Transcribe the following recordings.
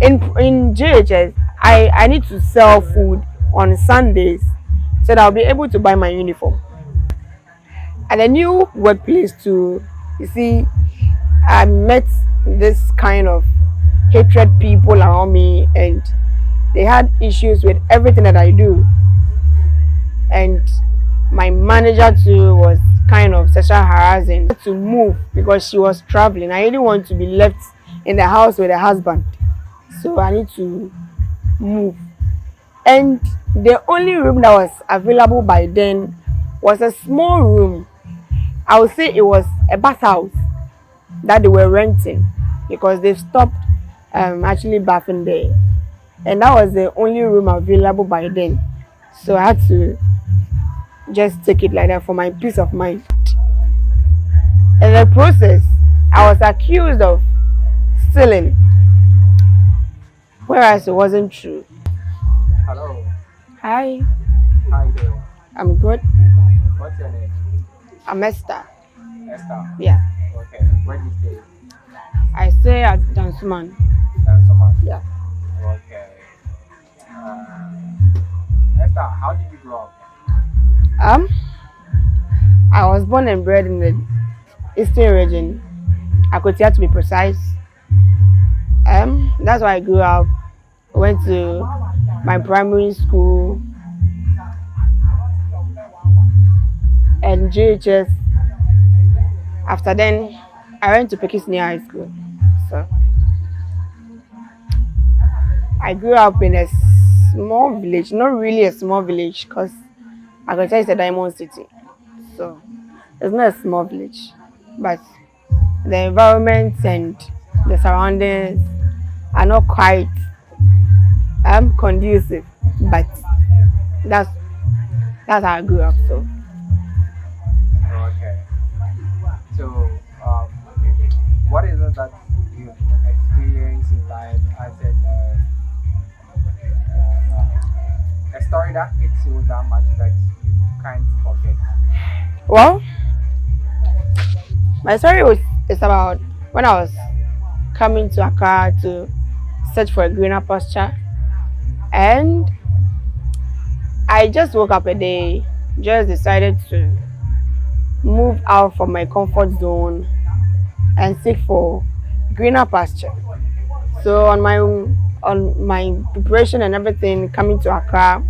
In JHS, I need to sell food on Sundays so that I'll be able to buy my uniform. At a new workplace too, you see, I met this kind of hatred people around me, and they had issues with everything that I do. And my manager too was kind of sexual harassing to move because she was traveling. I didn't want to be left in the house with a husband, so I need to move. And the only room that was available by then was a small room. I would say it was a bathhouse that they were renting because they've stopped actually bathing there, and that was the only room available by then. So I had to just take it like that for my peace of mind. In the process, I was accused of stealing, whereas it wasn't true. Hello. Hi, How you doing? I'm good. What's your name? I'm Esther. Esther. Yeah, Okay. Where do you stay? I stay at Dansuman. That's someone. Yeah. Okay. Esther, how did you grow up? Um, I was born and bred in the eastern region, Akotia to be precise. That's why I grew up. Went to my primary school and GHS. After then, I went to Pekisni High School. So I grew up in a small village, not really a small village, because Akotia is a diamond city. So it's not a small village, but the environment and the surroundings are not quite conducive. But that's that's how I grew up. So Okay. So, what is it that you experience in life as a story that hits you that much that you can't forget? well, my story is about when I was coming to Accra to search for a greener pasture, and I just woke up a day, just decided to move out from my comfort zone and seek for greener pasture. So on my preparation and everything coming to Accra,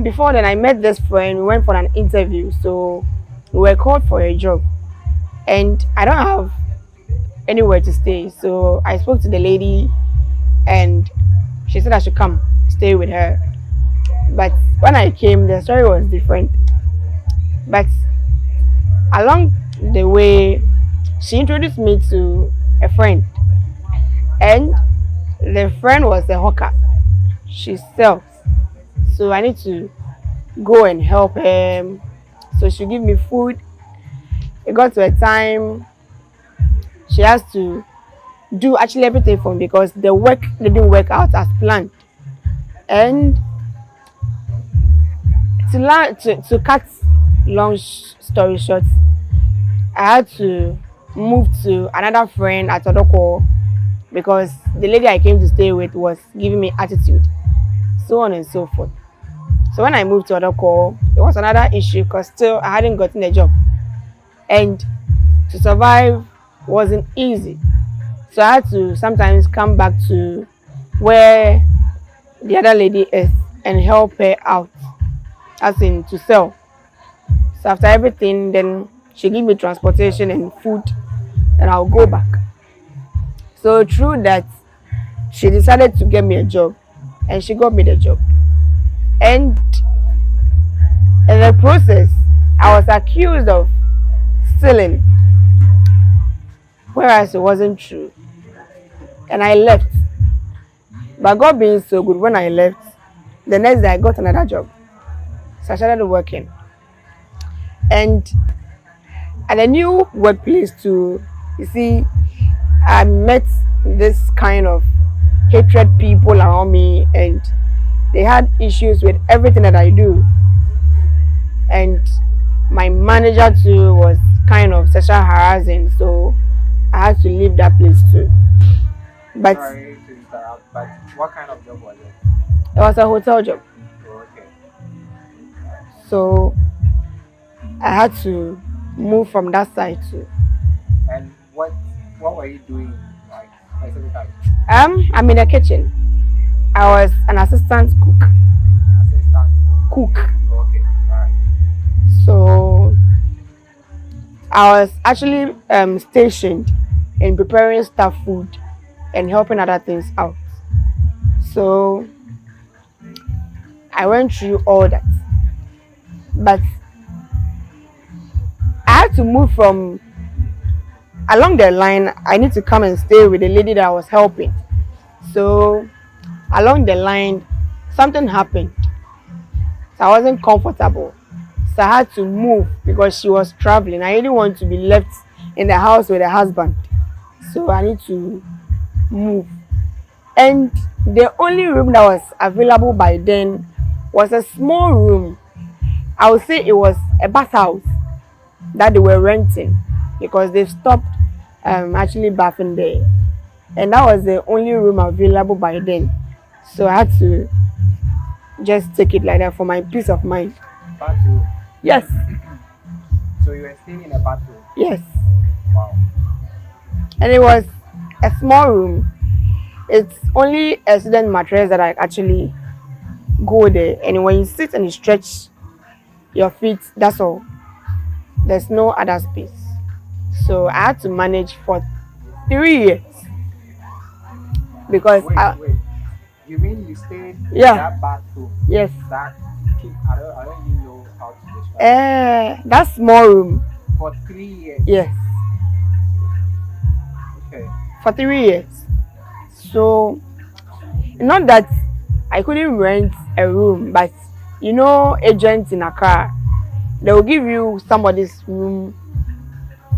before then I met this friend. We went for an interview, so we were called for a job, and I don't have anywhere to stay. So I spoke to the lady, and she said I should come stay with her. But when I came, the story was different. But along the way, she introduced me to a friend, and the friend was a hawker. She sells, so I need to go and help her. So she give me food. It got to a time she has to do actually everything for me because the work didn't work out as planned. And to cut story short, I had to move to another friend at Odoko because the lady I came to stay with was giving me attitude, so on and so forth. So when I moved to Odoko, it was another issue because still I hadn't gotten a job, and to survive wasn't easy. So I had to sometimes come back to where the other lady is and help her out, as in to sell. So after everything, then she give me transportation and food, and I'll go back. So through that, she decided to get me a job, and she got me the job. And in the process, I was accused of stealing, whereas it wasn't true. And I left. But God being so good, when I left, the next day I got another job. So I started working. And at a new workplace too, you see, I met this kind of hatred people around me, and they had issues with everything that I do. And my manager too was kind of sexual harassing, so I had to leave that place too. But Sorry interrupt, but what kind of job was it? It was a hotel job. Oh, okay. So I had to move from that side to And what were you doing like specifically? I'm in the kitchen. I was an assistant cook. Assistant. Cook. Okay, alright. So I was actually stationed in preparing staff food and helping other things out. So I went through all that. But I had to move from along the line. I need to come and stay with the lady that I was helping. So along the line, something happened. So I wasn't comfortable. So I had to move because she was traveling. I didn't want to be left in the house with a husband. So I need to move. And the only room that was available by then was a small room. I would say it was a bathhouse that they were renting because they've stopped actually bathing there. And that was the only room available by then. So I had to just take it like that for my peace of mind. Bathroom. Yes, So you were staying in a bathroom. yes. Wow. And it was a small room. It's only a student mattress that I actually go there. And when you sit and you stretch your feet, that's all. There's no other space. So I had to manage for 3 years because Wait. You mean you stayed in Yeah. that bathroom? yes, That I don't even know how to describe it. that small room, For 3 years. yes, Okay. for 3 years. So not that I couldn't rent a room, but you know, agents in Accra, they will give you somebody's room.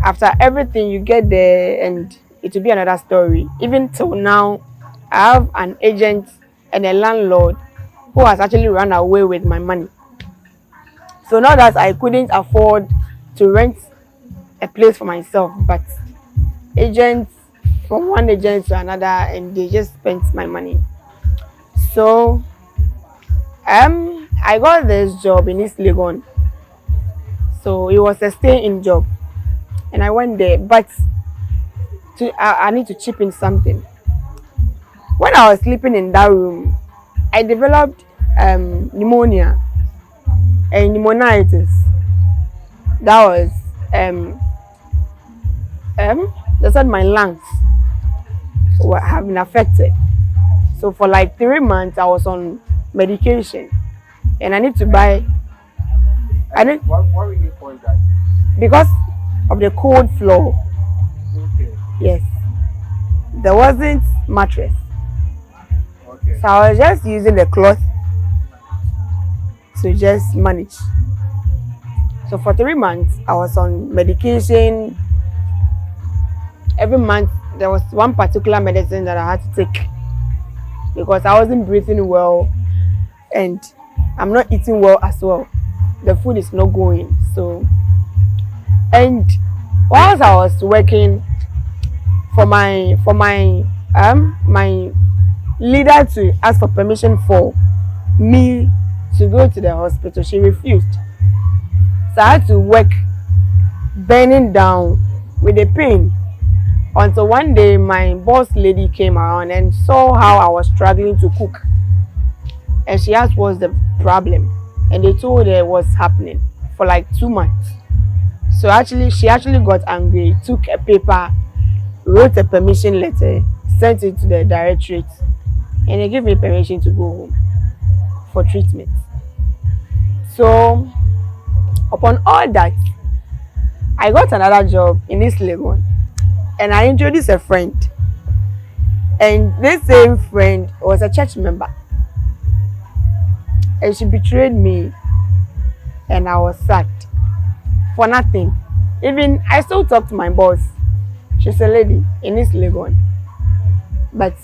After everything, you get there, and it will be another story. Even till now, I have an agent and a landlord who has actually run away with my money. So not that I couldn't afford to rent a place for myself, but agents from one agent to another, and they just spent my money. So I got this job in East Legon. So it was a stay-in job, and I went there. But I need to chip in something. When I was sleeping in that room, I developed pneumonia and pneumonitis. That was they said my lungs have been affected. So for like 3 months, I was on medication, and I need to buy. I need What really caused that? because of the cold floor. Okay. Yes, there wasn't mattress, Okay. so I was just using the cloth to just manage. So for 3 months, I was on medication. Every month, there was one particular medicine that I had to take because I wasn't breathing well, and I'm not eating well as well. The food is not going. So, and whilst I was working for my leader to ask for permission for me to go to the hospital, she refused. So I had to work burning down with the pain until one day my boss lady came around and saw how I was struggling to cook, and she asked what's the problem, and they told her what's happening for like 2 months. So she actually got angry, took a paper, wrote a permission letter, sent it to the directorate, and they gave me permission to go home for treatment. So upon all that, I got another job in East Legon, and I introduced a friend, and this same friend was a church member, and she betrayed me, and I was sacked for nothing. Even I still talk to my boss. She's a lady in East Legon, but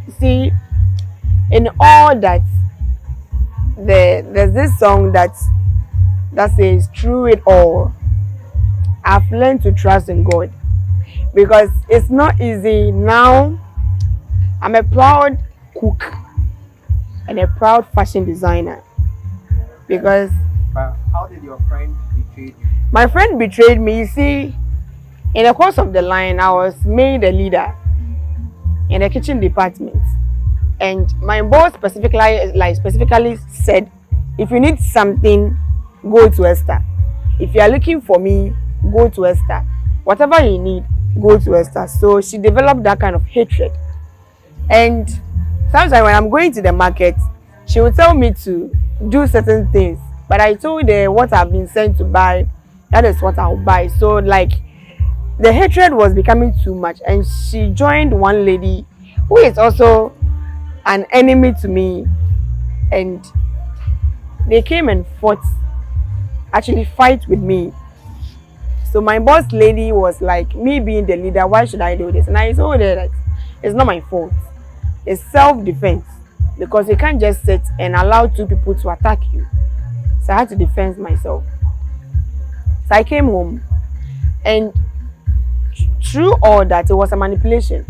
you see, in all that, there's this song that says, "Through it all, I've learned to trust in God," because it's not easy now. I'm a proud cook and a proud fashion designer Okay. because But how did your friend betray you? my friend betrayed me. You see, in the course of the line, I was made a leader in the kitchen department, and my boss specifically said, if you need something, go to Esther. If you are looking for me, go to Esther. Whatever you need, go to Esther. So she developed that kind of hatred. And sometimes when I'm going to the market, she will tell me to do certain things. But I told her what I've been sent to buy, that is what I'll buy. So like the hatred was becoming too much, and she joined one lady who is also an enemy to me, and they came and fought, actually fight with me. So my boss lady was like, me being the leader, why should I do this? And I told her that it's not my fault. It's self-defense, because you can't just sit and allow two people to attack you. So I had to defend myself. So I came home, and through all that, it was a manipulation.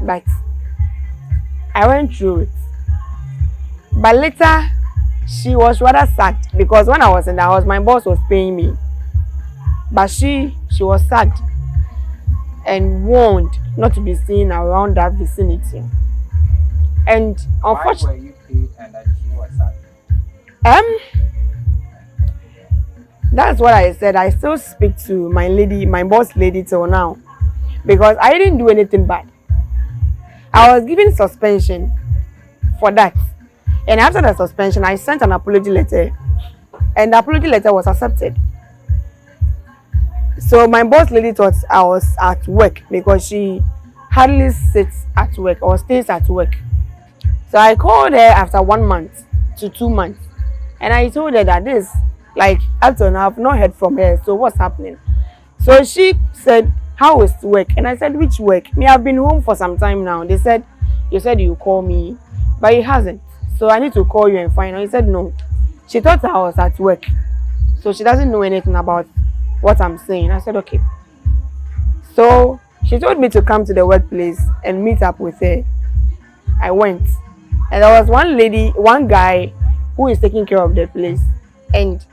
But I went through it. But later, she was rather sacked, because when I was in the house, my boss was paying me. But she was sacked and warned not to be seen around that vicinity. And Why unfortunately, were you paid and that she was sad? that's what I said. I still speak to my lady, my boss lady till now, because I didn't do anything bad. I was given suspension for that. And after the suspension, I sent an apology letter, and the apology letter was accepted. So my boss lady thought I was at work, because she hardly sits at work or stays at work. So I called her after 1 month to 2 months, and I told her that this, like, up till now, I've not heard from her. So what's happening? So she said, how is work? And I said, which work? Me, I've been home for some time now. They said, you said you call me, but it hasn't. So I need to call you and find out. He said, no. She thought I was at work, so she doesn't know anything about what I'm saying. I said, okay. So she told me to come to the workplace and meet up with her. I went, and there was one guy who is taking care of the place, and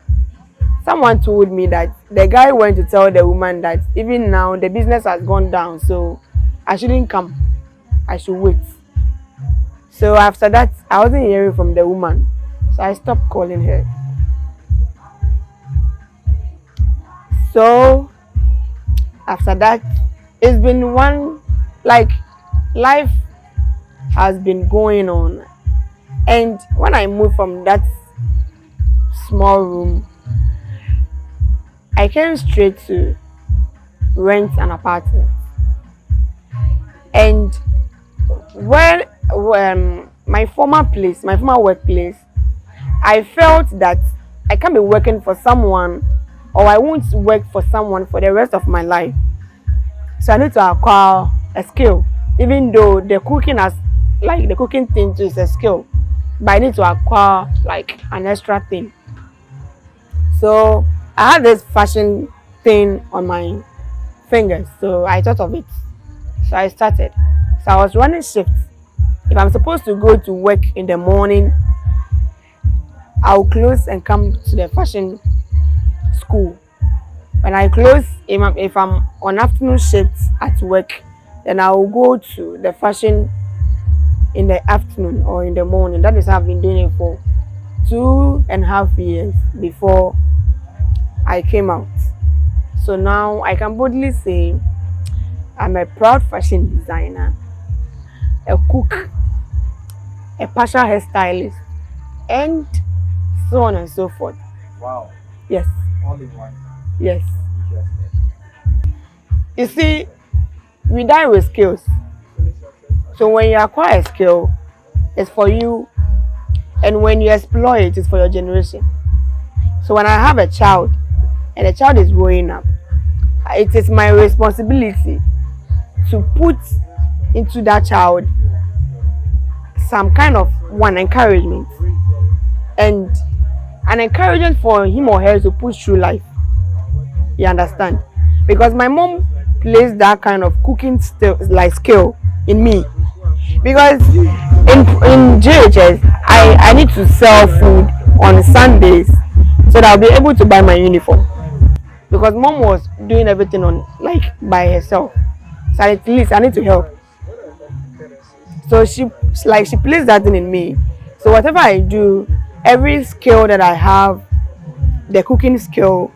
someone told me that the guy went to tell the woman that even now the business has gone down, so I shouldn't come, I should wait. So after that, I wasn't hearing from the woman, so I stopped calling her. So after that, it's been one, like, life has been going on. And when I moved from that small room, I came straight to rent an apartment. And when my former workplace, I felt that I can't be working for someone, or I won't work for someone for the rest of my life. So I need to acquire a skill, even though the cooking thing too is a skill, but I need to acquire like an extra thing. So I had this fashion thing on my fingers, so I thought of it. So I started. So I was running shifts. If I'm supposed to go to work in the morning, I'll close and come to the fashion school. When I close, if I'm on afternoon shifts at work, then I will go to the fashion in the afternoon or in the morning. That is how I've been doing it for 2.5 years before I came out. So now I can boldly say I'm a proud fashion designer, a cook, a partial hairstylist, and so on and so forth. Wow. Yes. All in one. Yes. Interesting. You see, we die with skills. So when you acquire a skill, it's for you, and when you exploit it, it's for your generation. So when I have a child, and the child is growing up, it is my responsibility to put into that child some kind of encouragement, and an encouragement for him or her to push through life. You understand? Because my mom placed that kind of cooking skill in me because in GHS I need to sell food on Sundays so that I'll be able to buy my uniform because mom was doing everything on like by herself. So at least I need to help. So she placed that thing in me. So whatever I do, every skill that I have, the cooking skill,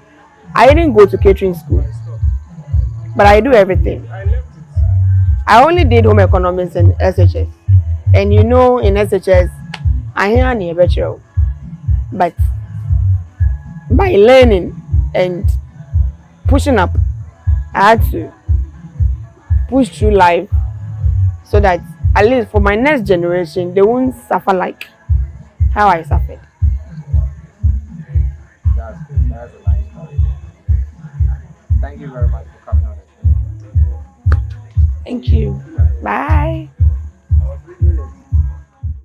I didn't go to catering school, but I do everything. I only did home economics in SHS, and you know in SHS, I hear near better, but by learning and pushing up, I had to push through life so that at least for my next generation, they won't suffer like how I suffered. That's good. That's a nice story. Thank you very much for coming on the Thank you. show. Bye.